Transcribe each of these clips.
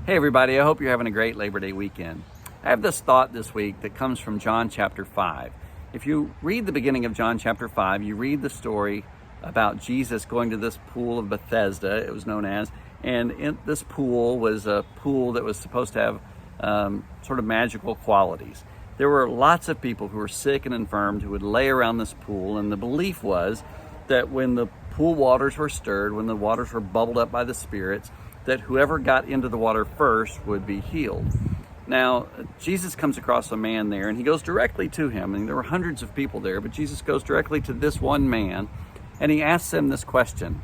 Hey everybody, I hope you're having a great Labor Day weekend. I have this thought this week that comes from John chapter 5. If you read the beginning of John chapter 5, you read the story about Jesus going to this pool of Bethesda, it was known as, and this pool was a pool that was supposed to have sort of magical qualities. There were lots of people who were sick and infirmed who would lay around this pool, and the belief was that when the pool waters were stirred, when the waters were bubbled up by the spirits, that whoever got into the water first would be healed. Now, Jesus comes across a man there, and he goes directly to him. And there were hundreds of people there, but Jesus goes directly to this one man, and he asks him this question.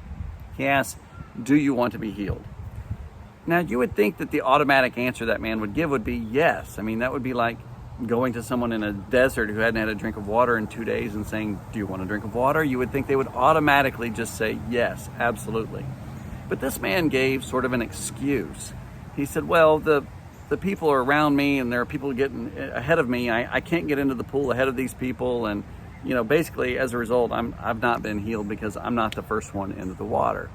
He asks, "Do you want to be healed?" Now, you would think that the automatic answer that man would give would be yes. I mean, that would be like going to someone in a desert who hadn't had a drink of water in 2 days and saying, "Do you want a drink of water?" You would think they would automatically just say, "Yes, absolutely." But this man gave sort of an excuse. He said, well, the people are around me, and there are people getting ahead of me. I can't get into the pool ahead of these people. And, basically as a result, I've not been healed because I'm not the first one into the water.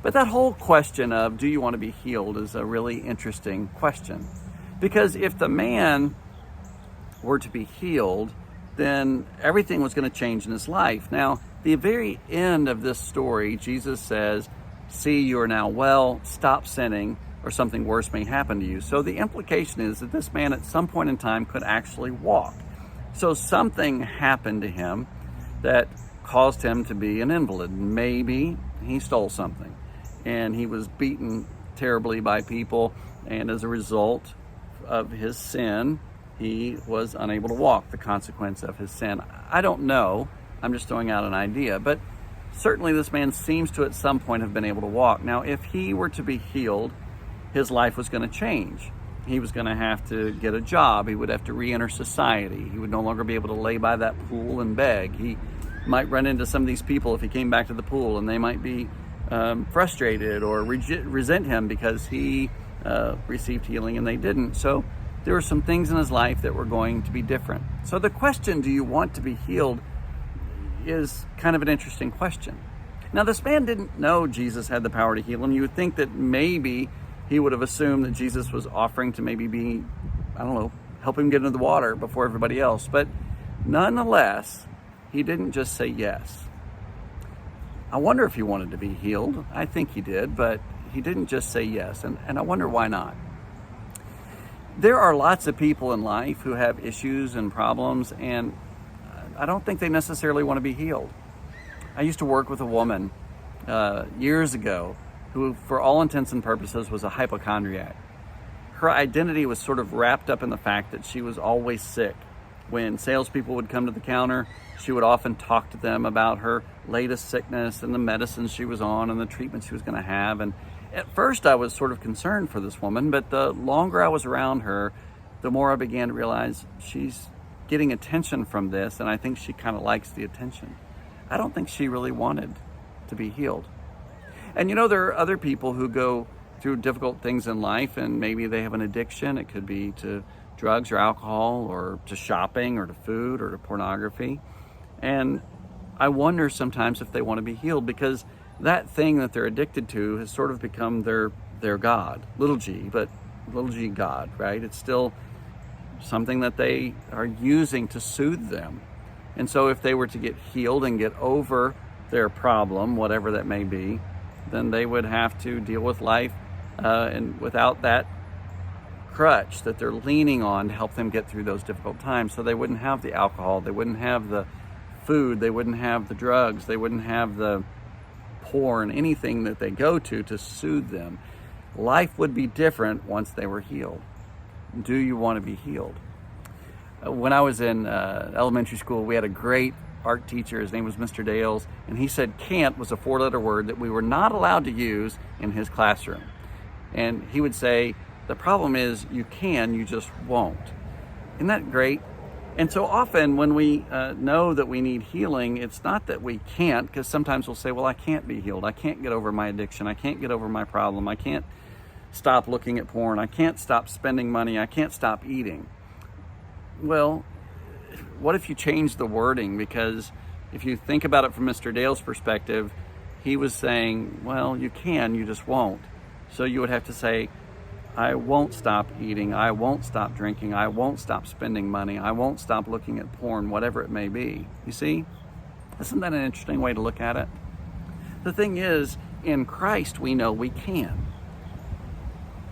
But that whole question of, do you want to be healed, is a really interesting question. Because if the man were to be healed, then everything was going to change in his life. Now, the very end of this story, Jesus says, "See, you are now well, stop sinning, or something worse may happen to you." So the implication is that this man at some point in time could actually walk. So something happened to him that caused him to be an invalid. Maybe he stole something, and he was beaten terribly by people, and as a result of his sin, he was unable to walk, the consequence of his sin. I don't know. I'm just throwing out an idea, but certainly this man seems to at some point have been able to walk. Now, if he were to be healed, his life was going to change. He was going to have to get a job. He would have to re-enter society. He would no longer be able to lay by that pool and beg. He might run into some of these people if he came back to the pool, and they might be frustrated or resent him because he received healing and they didn't. So there were some things in his life that were going to be different. So the question, do you want to be healed, is kind of an interesting question. Now, this man didn't know Jesus had the power to heal him. You would think that maybe he would have assumed that Jesus was offering to maybe be, help him get into the water before everybody else. But nonetheless, he didn't just say yes. I wonder if he wanted to be healed. I think he did, but he didn't just say yes. And I wonder why not. There are lots of people in life who have issues and problems, and I don't think they necessarily want to be healed. I used to work with a woman years ago who, for all intents and purposes, was a hypochondriac. Her identity was sort of wrapped up in the fact that she was always sick. When salespeople would come to the counter, she would often talk to them about her latest sickness and the medicines she was on and the treatment she was going to have. And at first I was sort of concerned for this woman, but the longer I was around her, the more I began to realize she's getting attention from this, and I think she kind of likes the attention. I don't think she really wanted to be healed. And there are other people who go through difficult things in life, and maybe they have an addiction. It could be to drugs or alcohol, or to shopping, or to food, or to pornography. And I wonder sometimes if they want to be healed, because that thing that they're addicted to has sort of become their God, little g, but little g God, right? It's still something that they are using to soothe them. And so if they were to get healed and get over their problem, whatever that may be, then they would have to deal with life and without that crutch that they're leaning on to help them get through those difficult times. So they wouldn't have the alcohol, they wouldn't have the food, they wouldn't have the drugs, they wouldn't have the porn, anything that they go to soothe them. Life would be different once they were healed. Do you want to be healed? When I was in elementary school, we had a great art teacher. His name was Mr. Dales, and he said can't was a 4-letter word that we were not allowed to use in his classroom. And he would say, the problem is you can, you just won't. Isn't that great? And so often when we know that we need healing, it's not that we can't, because sometimes we'll say, well, I can't be healed. I can't get over my addiction. I can't get over my problem. I can't stop looking at porn. I can't stop spending money. I can't stop eating. Well, what if you change the wording? Because if you think about it from Mr. Dale's perspective, he was saying, well, you can, you just won't. So you would have to say, I won't stop eating. I won't stop drinking. I won't stop spending money. I won't stop looking at porn, whatever it may be. You see? Isn't that an interesting way to look at it? The thing is, in Christ, we know we can.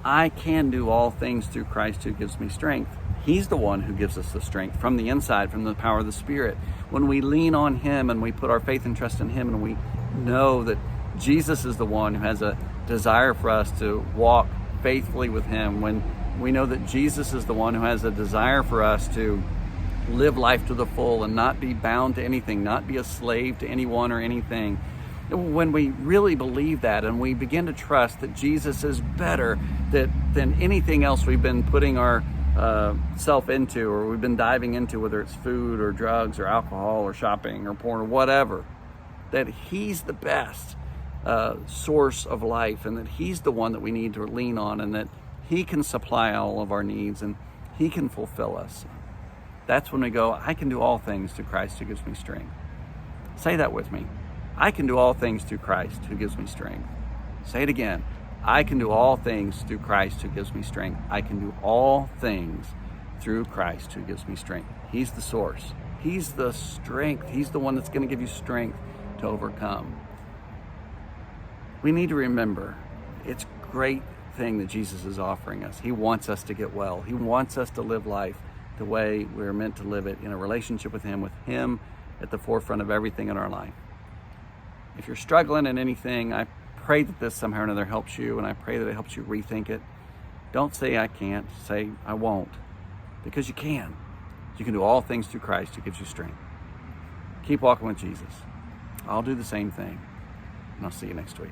I can do all things through Christ who gives me strength. He's the one who gives us the strength from the inside, from the power of the Spirit. When we lean on Him and we put our faith and trust in Him, and we know that Jesus is the one who has a desire for us to walk faithfully with Him, when we know that Jesus is the one who has a desire for us to live life to the full and not be bound to anything, not be a slave to anyone or anything. When we really believe that and we begin to trust that Jesus is better than anything else we've been putting our self into, or we've been diving into, whether it's food or drugs or alcohol or shopping or porn or whatever, that He's the best source of life, and that He's the one that we need to lean on, and that He can supply all of our needs and He can fulfill us. That's when we go, I can do all things through Christ who gives me strength. Say that with me. I can do all things through Christ who gives me strength. Say it again. I can do all things through Christ who gives me strength. I can do all things through Christ who gives me strength. He's the source. He's the strength. He's the one that's going to give you strength to overcome. We need to remember, it's a great thing that Jesus is offering us. He wants us to get well. He wants us to live life the way we're meant to live it, in a relationship with Him at the forefront of everything in our life. If you're struggling in anything, I pray that this somehow or another helps you, and I pray that it helps you rethink it. Don't say I can't, say I won't, because you can. You can do all things through Christ who gives you strength. Keep walking with Jesus. I'll do the same thing, and I'll see you next week.